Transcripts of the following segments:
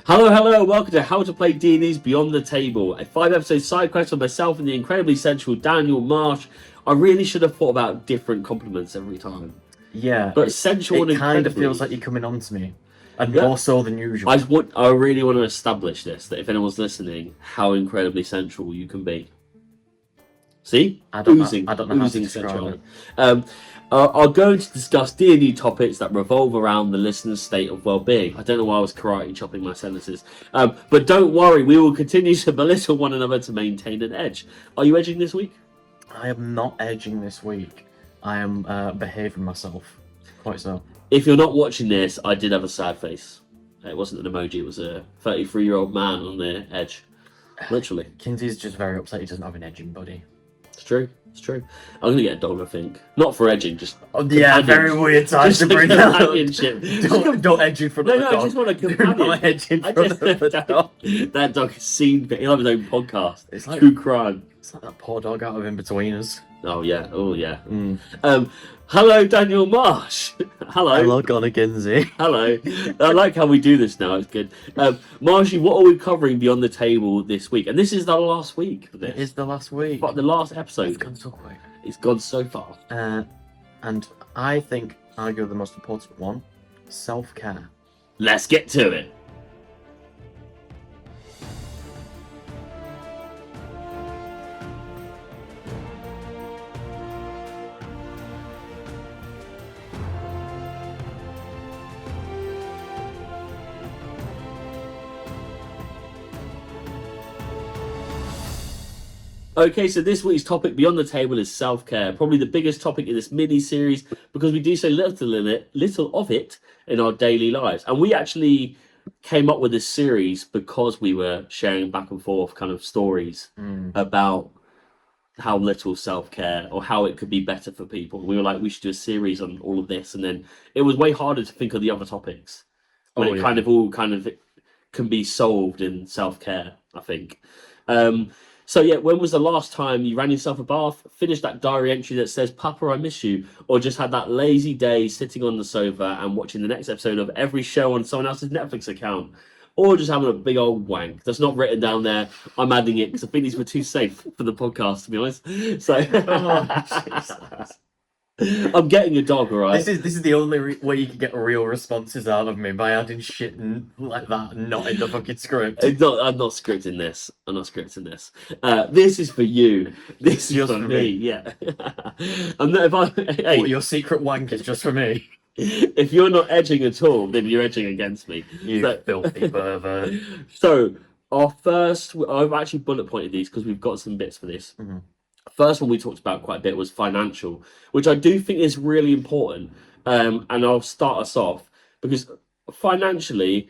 Hello, welcome to How to Play D&D's Beyond the Table, a 5-episode side quest for myself and the incredibly sensual Daniel Marsh. I really should have thought about different compliments every time. Yeah, But sensual and it kind of incredibly... feels like you're coming on to me, and Yeah. more so than usual. I really want to establish this, that if anyone's listening, how incredibly sensual you can be. See? I don't know oozing how to describe sensuality. Are going to discuss D&D topics that revolve around the listener's state of well-being. I don't know why I was karate chopping my sentences. But don't worry, we will continue to belittle one another to maintain an edge. Are you edging this week? I am not edging this week. I am behaving myself. Quite so. If you're not watching this, I did have a sad face. It wasn't an emoji, it was a 33-year-old man on the edge. Literally. Kinsey's just very upset he doesn't have an edging buddy. It's true. I'm going to get a dog, I think. Not for edging, just... Oh, yeah, very weird time to bring that up. Don't edge in front of the dog. No, I just want a companion. Do not edge in front of the dog. That dog has seen... He'll have his own podcast. It's like... True crime. It's like that poor dog out of In-Betweeners. Oh, yeah. Hello, Daniel Marsh. Hello, Connor Kinsey. Hello. I like how we do this now. It's good. Marshy, what are we covering Beyond the Table this week? And this is the last week for this. It is the last week. But the last episode. It's gone so quick. It's gone so fast. And I think, arguably the most important one, self-care. Let's get to it. Okay, so this week's topic Beyond the Table is self-care. Probably the biggest topic in this mini-series because we do so little of it in our daily lives. And we actually came up with this series because we were sharing back and forth kind of stories about how little self-care or how it could be better for people. We were like, we should do a series on all of this. And then it was way harder to think of the other topics. When kind of can be solved in self-care, I think. So yeah, when was the last time you ran yourself a bath, finished that diary entry that says, Papa, I miss you, or just had that lazy day sitting on the sofa and watching the next episode of every show on someone else's Netflix account, or just having a big old wank? That's not written down there. I'm adding it because I think these were too safe for the podcast, to be honest. So I'm getting a dog, all right? This is the only way you can get real responses out of me, by adding shit like that, not in the fucking script. I'm not scripting this. This is for you. This is for me. Yeah. And if hey, your secret wank is just for me. If you're not edging at all, then you're edging against me. You filthy pervert. So I've actually bullet pointed these because we've got some bits for this. Mm-hmm. First one we talked about quite a bit was financial, which I do think is really important. And I'll start us off because financially,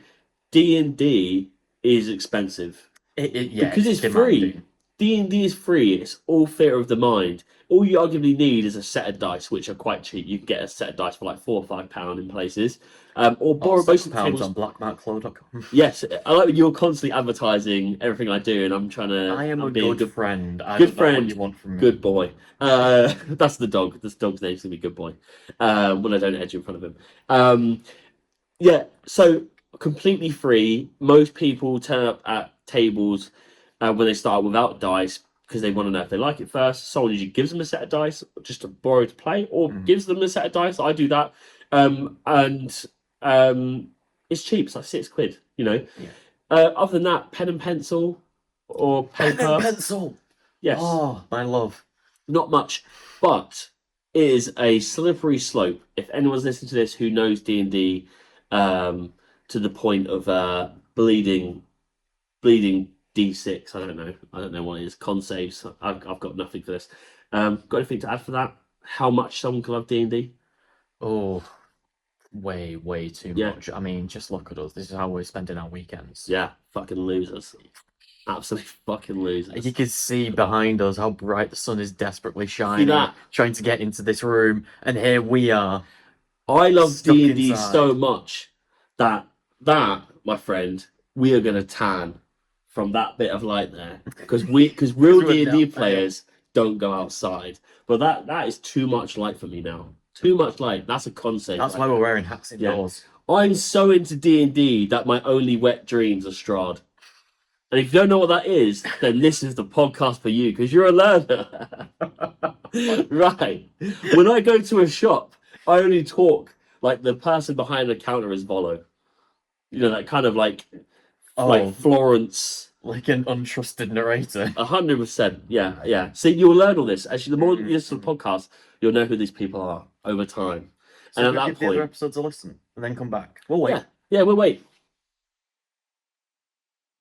D&D is expensive. Because it's free. D&D is free. It's all theatre of the mind. All you arguably need is a set of dice, which are quite cheap. You can get a set of dice for like £4 or £5 in places. Or borrow most pounds on blackmarkclow.com. Yes, I like that you're constantly advertising everything I do, and I'm trying to. I am a good friend. Good friend. What you want from me. Good boy. That's the dog. This dog's name's gonna be Good Boy. When I don't edge in front of him. Yeah. So completely free. Most people turn up at tables when they start without dice because they want to know if they like it first. Someone usually gives them a set of dice just to borrow to play, or gives them a set of dice. I do that. It's cheap. It's like £6, you know. Yeah. Other than that, pen and pencil or paper. Pen and pencil. Yes. Oh, my love. Not much, but it is a slippery slope. If anyone's listening to this who knows D&D, to the point of bleeding D6. I don't know what it is. Con saves. I've got nothing for this. Got anything to add for that? How much someone can love D&D? Oh, way too much. I mean, just look at us. This is how we're spending our weekends. Yeah, fucking losers. Absolute fucking losers. You can see behind us how bright the sun is desperately shining, trying to get into this room, and here we are. I love D&D so much that, my friend, we are going to tan from that bit of light there. Because real D&D players don't go outside. But that is too much light for me now. Too much light. That's a concept. That's why we're wearing hats indoors. I'm so into D&D that my only wet dreams are Strahd. And if you don't know what that is, then this is the podcast for you because you're a learner. Right. When I go to a shop, I only talk like the person behind the counter is Volo. You know, that kind of like Oh, Florence. like an untrusted narrator. 100%. Yeah, yeah. See, you'll learn all this. Actually, the more you listen to the podcast, you'll know who these people are over time. So And at that give the other point, episodes a listen and then come back. We'll wait. yeah, we'll wait.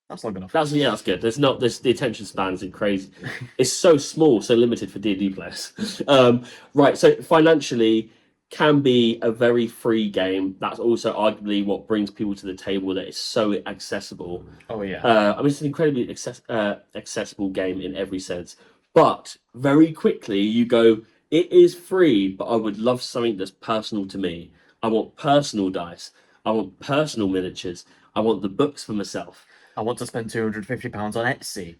That's long enough. That's good. There's the attention span is crazy. It's so small, so limited for D&D players. Right. So financially, can be a very free game. That's also arguably what brings people to the table. That is so accessible. Oh yeah. I mean, it's an incredibly accessible game in every sense. But very quickly, you go, it is free, but I would love something that's personal to me. I want personal dice. I want personal miniatures. I want the books for myself. I want to spend £250 on Etsy.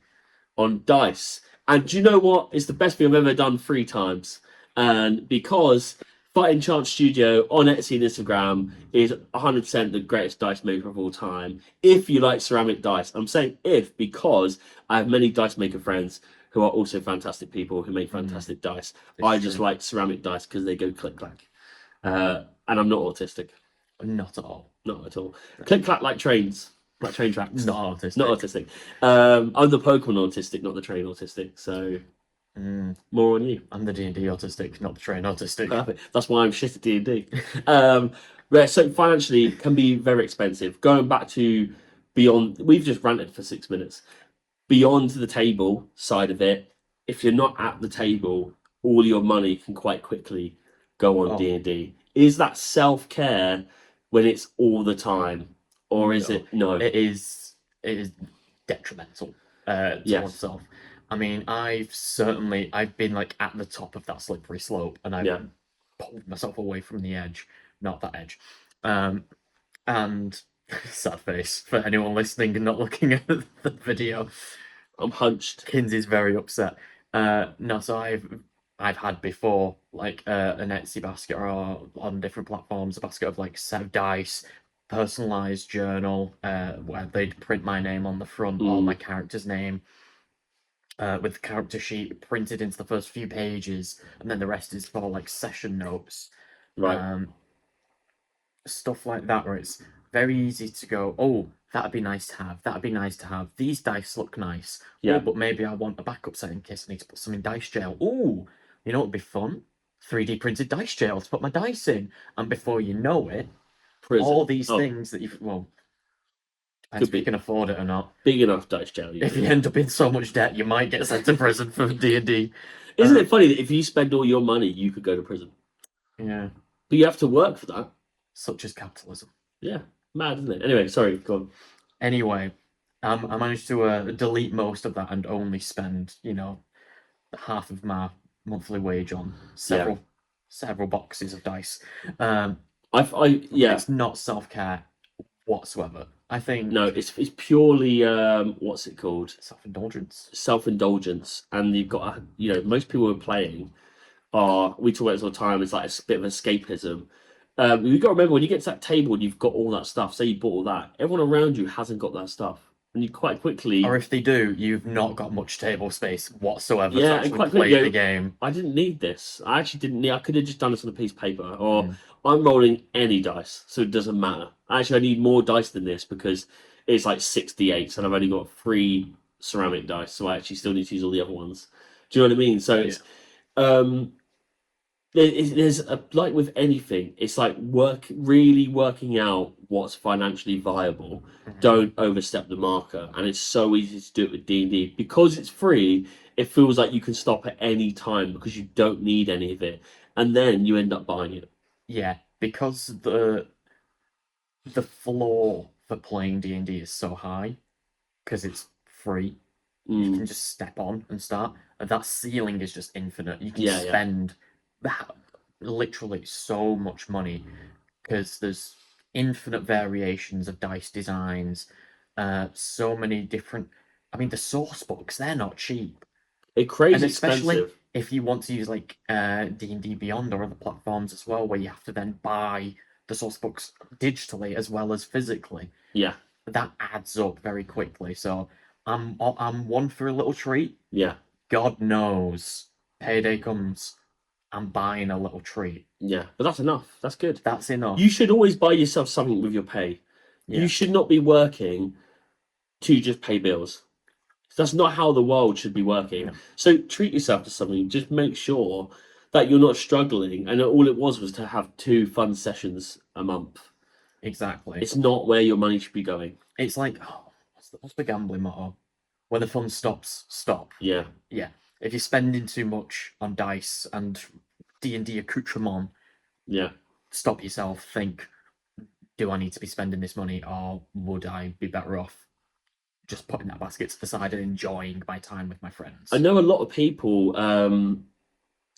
On dice. And do you know what? It's the best thing I've ever done 3 times. And because Fighting Chance Studio on Etsy and Instagram is 100% the greatest dice maker of all time. If you like ceramic dice, I'm saying if because I have many dice maker friends who are also fantastic people who make fantastic dice. I just like ceramic dice because they go click clack. And I'm not autistic. Not at all. Not at all. Click clack like trains. Like train tracks. Not autistic. Not autistic. I'm the Pokemon autistic, not the train autistic. So more on you. I'm the D&D autistic, not the train autistic. Perfect. That's why I'm shit at D&D. So financially can be very expensive. Going back to beyond, we've just ranted for 6 minutes. Beyond the table side of it, if you're not at the table, all your money can quite quickly go on D&D. Is that self-care when it's all the time? Or is it no? It is detrimental to oneself. I mean, I've been like at the top of that slippery slope, and I've pulled myself away from the edge, not that edge. And sad face for anyone listening and not looking at the video. I'm hunched. Kinsey's very upset. No, so I've had before like an Etsy basket or on different platforms a basket of like set of dice, personalized journal where they'd print my name on the front or my character's name with the character sheet printed into the first few pages, and then the rest is for like session notes. Right. Stuff like that where it's very easy to go, oh, that'd be nice to have, that'd be nice to have, these dice look nice. Yeah. Oh, but maybe I want a backup set in case I need to put some in dice jail. Oh, you know what'd be fun? 3D printed dice jail to put my dice in. And before you know it, all these things that you've, well, depends if you can afford it or not. Big enough dice jail. If you end up in so much debt, you might get sent to prison for D&D. Isn't it funny that if you spend all your money, you could go to prison? Yeah. But you have to work for that. Such as capitalism. Yeah. Mad, isn't it? Anyway, sorry, go on. Anyway, I managed to delete most of that and only spend, half of my monthly wage on several boxes of dice. It's not self-care whatsoever. I think no, it's purely what's it called? Self-indulgence, and you've got most people who are playing we talk about this all the time. It's like a bit of escapism. You've got to remember when you get to that table and you've got all that stuff. Say you bought all that, everyone around you hasn't got that stuff, and you quite quickly, or if they do, you've not got much table space whatsoever to and actually quite play quickly, the game. I didn't need this. I actually didn't need. I could have just done this on a piece of paper, or I'm rolling any dice, so it doesn't matter. Actually, I need more dice than this because it's like 68, and I've only got 3 ceramic dice, so I actually still need to use all the other ones. Do you know what I mean? So it's there's like with anything, it's like really working out what's financially viable. Don't overstep the marker, and it's so easy to do it with D&D because it's free. It feels like you can stop at any time because you don't need any of it, and then you end up buying it. Yeah, because the floor for playing D&D is so high because it's free. You can just step on and start, and that ceiling is just infinite. You can spend literally so much money because there's infinite variations of dice designs, so many different. I mean, the source books, they're not cheap. They're crazy and especially expensive. If you want to use like D&D Beyond or other platforms as well, where you have to then buy the source books digitally as well as physically, Yeah, that adds up very quickly. So I'm one for a little treat. yeah, God knows, payday comes, I'm buying a little treat. yeah. But that's enough. That's good. That's You enough. should always buy yourself something with your pay. You Yeah. should not be working to just pay bills. That's not how the world should be working. No. So treat yourself to something. Just make sure that you're not struggling. And all it was to have 2 fun sessions a month. Exactly. It's not where your money should be going. It's like, oh, what's the gambling motto? When the fun stops, stop. Yeah, Yeah. If you're spending too much on dice and D&D accoutrement, yeah. stop yourself. Think, do I need to be spending this money, or would I be better off just putting that basket to the side and enjoying my time with my friends? I know a lot of people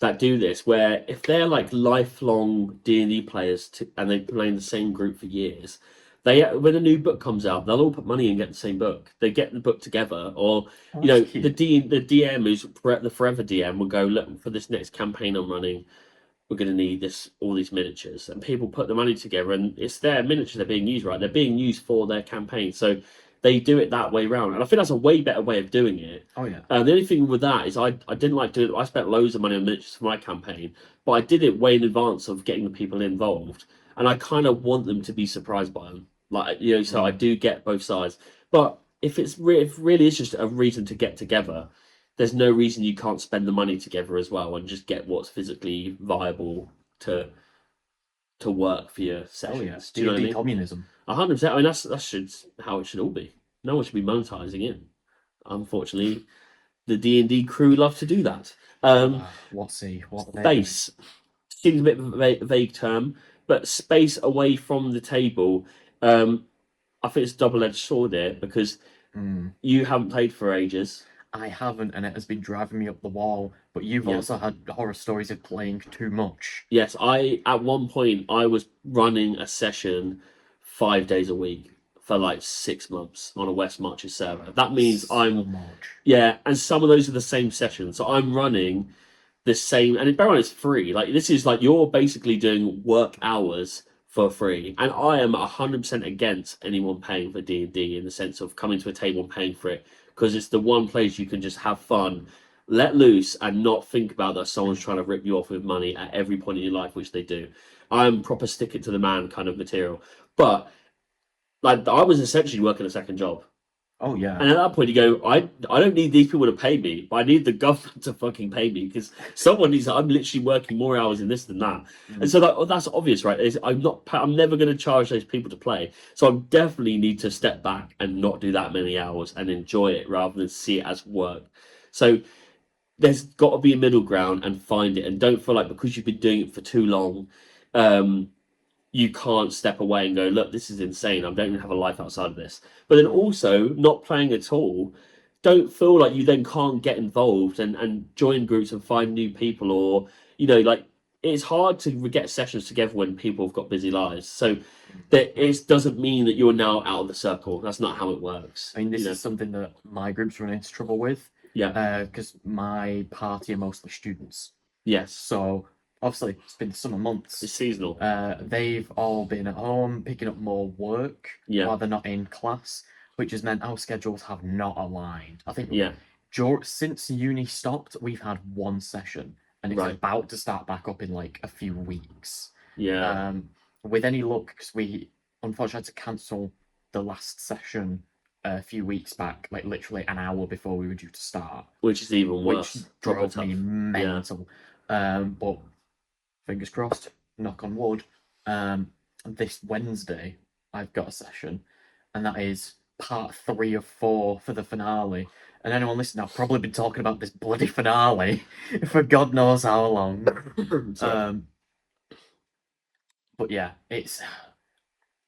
that do this where if they're like lifelong D&D players and they play in the same group for years, they when a new book comes out, they'll all put money and get the same book. They get the book together, or Oh, you know, that's cute. the DM who's the forever DM will go, look, for this next campaign I'm running, we're going to need all these miniatures, and people put the money together, and it's their miniatures they're being used, right? They're being used for their campaign, so they do it that way round, and I think that's a way better way of doing it. Oh yeah. The only thing with that is I didn't like doing it. I spent loads of money on miniatures for my campaign, but I did it way in advance of getting the people involved, and I kind of want them to be surprised by them, like So I do get both sides, but if if really is just a reason to get together, there's no reason you can't spend the money together as well and just get what's physically viable to work for your Oh yeah. sessions. Do you know what I D&D mean? communism. 100%. I mean that's should how it should all be. No one should be monetizing it. Unfortunately, the D&D crew love to do that. What are they doing? Space seems a bit of a vague term, but space away from the table. I think it's a double-edged sword here because Mm. you haven't played for ages. I haven't, and it has been driving me up the wall. But you've Yeah. also had horror stories of playing too much. Yes, I at one point I was running a session 5 days a week for like 6 months on a West Marches server. That means So I'm much. yeah, and some of those are the same sessions. So I'm running the same, and bear in mind it's free. Like this is like you're basically doing work hours for free, and I am 100% against anyone paying for D&D in the sense of coming to a table and paying for it because it's the one place you can just have fun, let loose, and not think about that someone's trying to rip you off with money at every point in your life, which they do. I'm proper stick it to the man kind of material, but like I was essentially working a second job. Oh yeah. And at that point, you go, I don't need these people to pay me, but I need the government to fucking pay me because someone needs. I'm literally working more hours in this than that, and so that's obvious, right? I'm never going to charge those people to play, so I definitely need to step back and not do that many hours and enjoy it rather than see it as work. So there's got to be a middle ground and find it, and don't feel like because you've been doing it for too long, you can't step away and go, look, this is insane. I don't even have a life outside of this. But then also, not playing at all, don't feel like you then can't get involved and join groups and find new people or, like it's hard to get sessions together when people have got busy lives. So that it doesn't mean that you're now out of the circle. That's not how it works. I mean, this is something that my group's run into trouble with. Yeah. Because my party are mostly students. Yes. So obviously it's been summer months. It's seasonal. They've all been at home picking up more work while they're not in class, which has meant our schedules have not aligned. I think since uni stopped, we've had one session, and it's about to start back up in like a few weeks. Yeah. With any luck, because we unfortunately had to cancel the last session a few weeks back, like literally an hour before we were due to start, which is even worse. Which drove me mental. But fingers crossed, knock on wood. This Wednesday I've got a session, and that is part 3 of 4 for the finale. And anyone listening, I've probably been talking about this bloody finale for God knows how long. But yeah,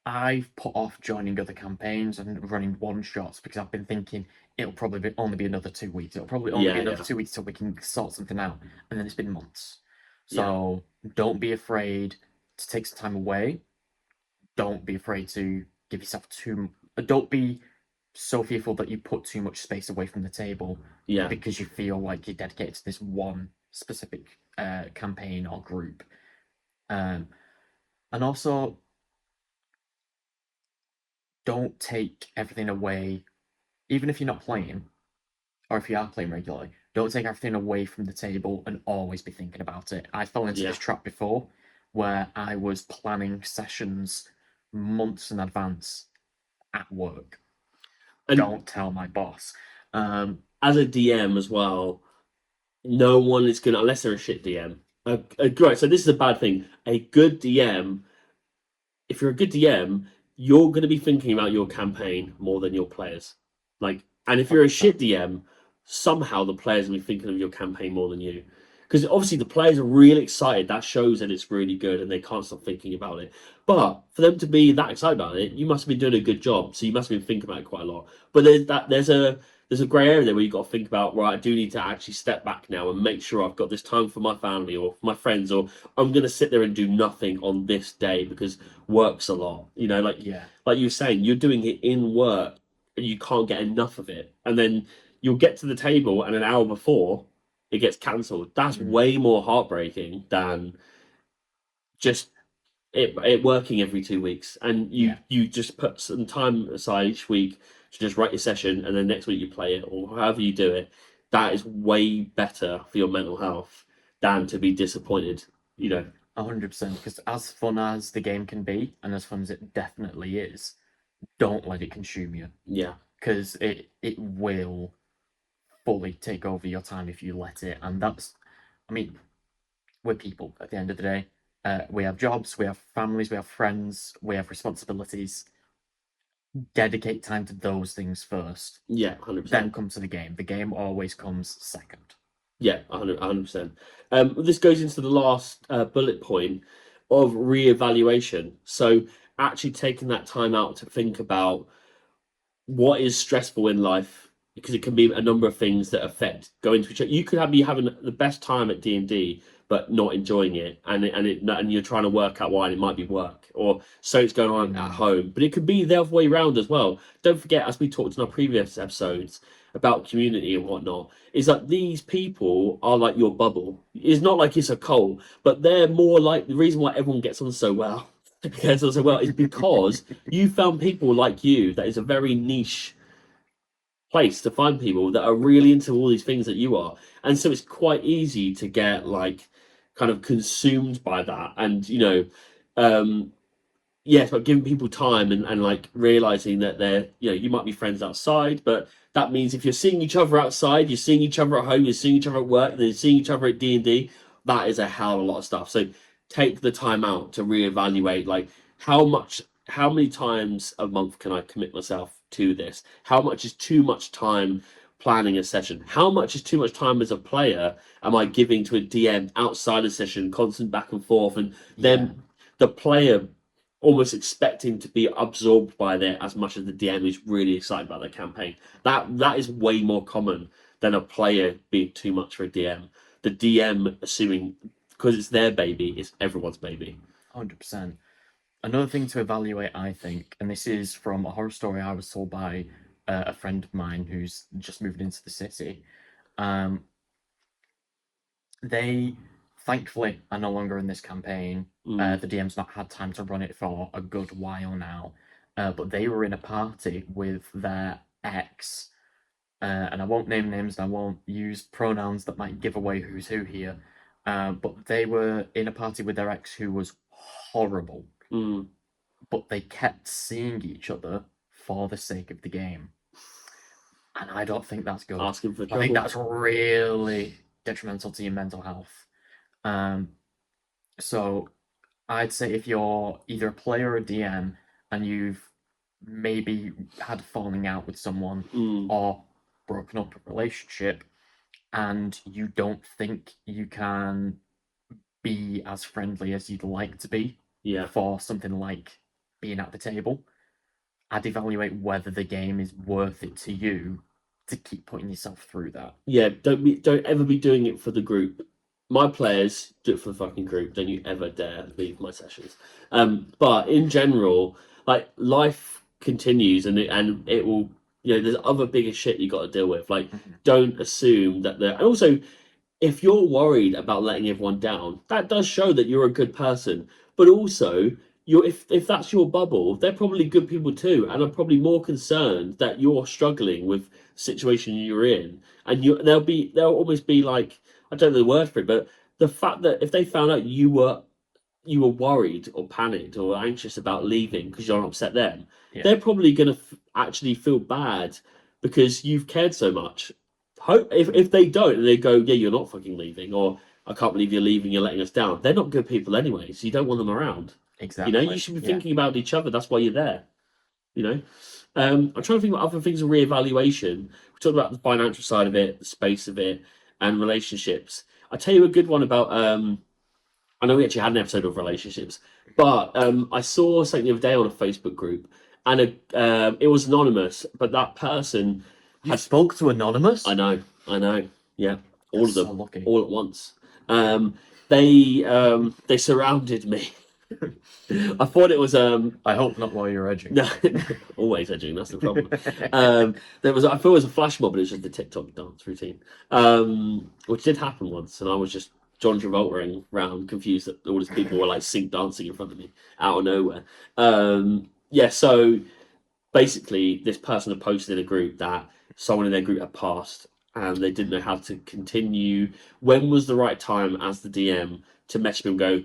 I've put off joining other campaigns and running one shots because I've been thinking it'll probably only be another 2 weeks. It'll probably only be another 2 weeks till we can sort something out. And then it's been months. So don't be afraid to take some time away. Don't be afraid to give yourself don't be so fearful that you put too much space away from the table. Because you feel like you're dedicated to this one specific campaign or group. And also don't take everything away, even if you're not playing, or if you are playing regularly, don't take everything away from the table and always be thinking about it. I fell into Yeah. this trap before where I was planning sessions months in advance at work. And Don't tell my boss. as a DM as well, no one is gonna, unless they're a shit DM. Right, so this is a bad thing. A good DM, if you're a good DM, you're gonna be thinking about your campaign more than your players. Like, and if you're a shit DM, somehow the players will be thinking of your campaign more than you. Because obviously the players are really excited. That shows that it's really good and they can't stop thinking about it. But for them to be that excited about it, you must have been doing a good job. So you must have been thinking about it quite a lot. But there's a grey area there where you've got to think about, right, I do need to actually step back now and make sure I've got this time for my family or for my friends, or I'm going to sit there and do nothing on this day because work's a lot. Yeah. Like you were saying, you're doing it in work and you can't get enough of it. And then you'll get to the table and an hour before it gets cancelled. That's way more heartbreaking than just it working every 2 weeks. And you just put some time aside each week to just write your session, and then next week you play it, or however you do it. That is way better for your mental health than to be disappointed. 100%. Because as fun as the game can be, and as fun as it definitely is, don't let it consume you. Yeah, Because it will fully take over your time if you let it. And I mean, we're people at the end of the day. We have jobs, we have families, we have friends, we have responsibilities. Dedicate time to those things first. yeah, 100%. Then come to the game. The game always comes second. Yeah, 100%. This goes into the last bullet point of reevaluation. So actually taking that time out to think about what is stressful in life, because it can be a number of things that affect going to each other. You could be having the best time at D&D but not enjoying it, and you're trying to work out why, and it might be work or so it's going on at home, but it could be the other way around as well. Don't forget, as we talked in our previous episodes about community and whatnot, is that these people are like your bubble. It's not like it's a cult, but they're more like the reason why everyone gets on so well is because you found people like you. That is a very niche place to find people that are really into all these things that you are, and so it's quite easy to get like kind of consumed by that. And um yes, but giving people time and like realizing that you might be friends outside, but that means if you're seeing each other outside, you're seeing each other at home, you're seeing each other at work, then you're seeing each other at D&D. That is a hell of a lot of stuff. So take the time out to reevaluate, like how many times a month can I commit myself to this? How much is too much time planning a session? How much is too much time as a player am I giving to a DM outside a session, constant back and forth, and then the player almost expecting to be absorbed by it as much as the DM is really excited about their campaign. That is way more common than a player being too much for a DM. The DM assuming because it's their baby, it's everyone's baby. 100%. Another thing to evaluate, I think, and this is from a horror story I was told by a friend of mine who's just moved into the city. They thankfully are no longer in this campaign. The DM's not had time to run it for a good while now, but they were in a party with their ex, and I won't name names and I won't use pronouns that might give away who's who here. But they were in a party with their ex who was horrible, but they kept seeing each other for the sake of the game. And I don't think that's good. Asking for I trouble. think that's really detrimental to your mental health. So I'd say if you're either a player or a DM and you've maybe had a falling out with someone or broken up a relationship and you don't think you can be as friendly as you'd like to be for something like being at the table, I'd evaluate whether the game is worth it to you to keep putting yourself through that. Yeah, don't ever be doing it for the group. My players do it for the fucking group. Don't you ever dare leave my sessions. But in general, like life continues, and it will. There's other bigger shit you got to deal with. Like, don't assume that and also, if you're worried about letting everyone down, that does show that you're a good person. But also, if that's your bubble, they're probably good people too, and are probably more concerned that you're struggling with the situation you're in, and they'll almost be like, I don't know the word for it, but the fact that if they found out you were worried or panicked or anxious about leaving because you're upset them, Yeah. they're probably going to actually feel bad because you've cared so much. Hope if they don't and they go, yeah, you're not fucking leaving, or I can't believe you're leaving, you're letting us down. They're not good people anyway, so you don't want them around. Exactly. You should be thinking about each other. That's why you're there. You know, I'm trying to think about other things of reevaluation. We talked about the financial side of it, the space of it, and relationships. I tell you a good one about. I know we actually had an episode of relationships, but I saw something the other day on a Facebook group, and it was anonymous, but that person You spoke to Anonymous? I know, yeah, all That's of them, so lucky. all at once. They surrounded me. I thought it was I hope not while you're edging. no, always edging. That's the problem. I thought it was a flash mob, but it was just a TikTok dance routine, which did happen once, and I was just John Travolta around, confused that all these people were like sync dancing in front of me out of nowhere. Yeah, so basically, this person had posted in a group that someone in their group had passed, and they didn't know how to continue. When was the right time as the DM to message them and go,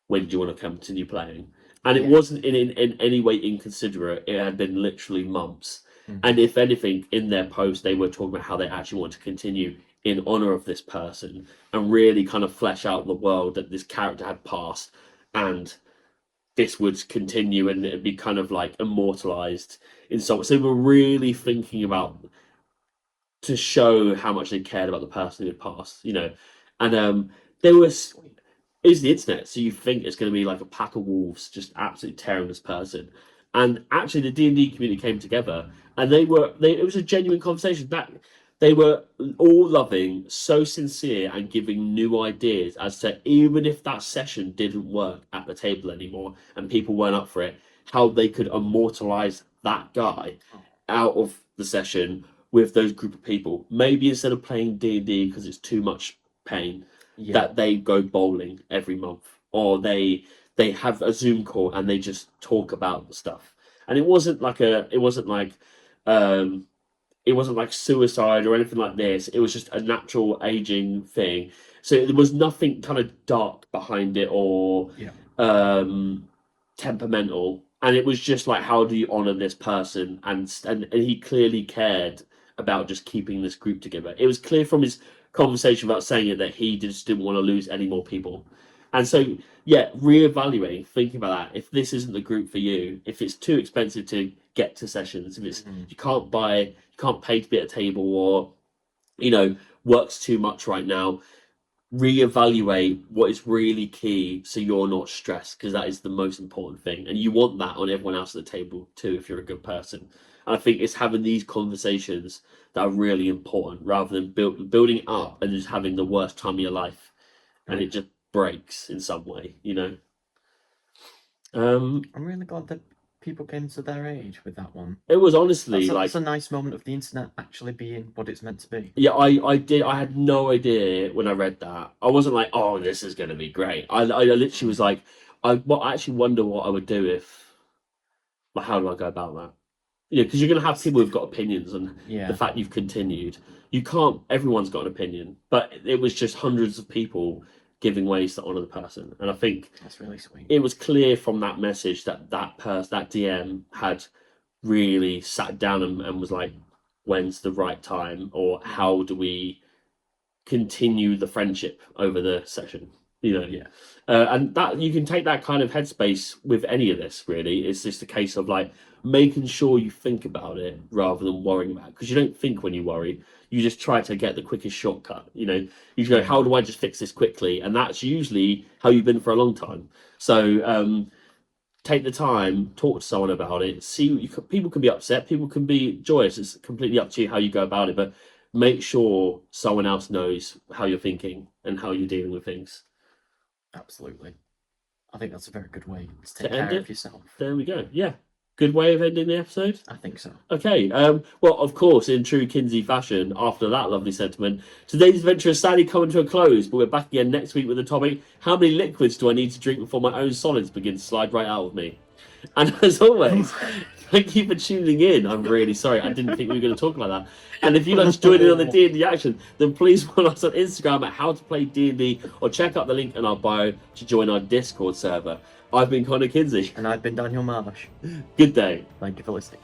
when do you want to continue playing? And it Yeah. wasn't in any way inconsiderate. It had been literally months. And if anything, in their post, they were talking about how they actually want to continue in honor of this person and really kind of flesh out the world that this character had passed, and this would continue and it'd be kind of like immortalized in some. So they were really thinking about to show how much they cared about the person who had passed, and there was is the internet, so you think it's going to be like a pack of wolves just absolutely tearing this person. And actually, the D&D community came together, and it was a genuine conversation. That they were all loving, so sincere, and giving new ideas as to even if that session didn't work at the table anymore and people weren't up for it, how they could immortalize that guy out of the session with those group of people. Maybe instead of playing D&D because it's too much pain, Yeah. that they go bowling every month, or they have a Zoom call and they just talk about stuff. And it wasn't like suicide or anything like this. It was just a natural aging thing. So there was nothing kind of dark behind it or Yeah. temperamental. And it was just like, how do you honor this person? And he clearly cared about just keeping this group together. It was clear from his conversation about saying it that he just didn't want to lose any more people. And so, yeah, reevaluating, thinking about that. If this isn't the group for you, if it's too expensive to get to sessions, if it's you can't pay to be at a table, or works too much right now, reevaluate what is really key so you're not stressed, because that is the most important thing, and you want that on everyone else at the table too if you're a good person. And I think it's having these conversations that are really important, rather than building up and just having the worst time of your life and it just breaks in some way. I'm really glad that people came to their age with that one. It was honestly That's a nice moment of the internet actually being what it's meant to be. Yeah, I had no idea when I read that. I wasn't like, oh, this is going to be great. I literally was like, I actually wonder what I would do if, like, how do I go about that? Because you're going to have people who've got opinions on the fact you've continued. You can't, everyone's got an opinion, but it was just hundreds of people giving ways to honor the person. And I think that's really sweet. It was clear from that message that that DM had really sat down and was like, when's the right time, or how do we continue the friendship over the session? And that you can take that kind of headspace with any of this. Really, it's just a case of like making sure you think about it rather than worrying about it, because you don't think when you worry. You just try to get the quickest shortcut. You go, how do I just fix this quickly? And that's usually how you've been for a long time. So take the time, talk to someone about it. See, people can be upset, people can be joyous. It's completely up to you how you go about it, but make sure someone else knows how you're thinking and how you're dealing with things. Absolutely. I think that's a very good way to take care of yourself. There we go. Yeah. Good Good way of ending the episode? I think so. Okay, well, of course, in true Kinsey fashion, after that lovely sentiment, today's adventure is sadly coming to a close, but we're back again next week with the topic, how many liquids do I need to drink before my own solids begin to slide right out of me? And as always, thank you for tuning in. I'm really sorry, I didn't think we were going to talk like that. And if you'd like to join in on the D&D action, then please follow us on Instagram at How to Play D&D, or check out the link in our bio to join our Discord server. I've been Connor Kinsey. And I've been Daniel Marsh. Good day. Thank you for listening.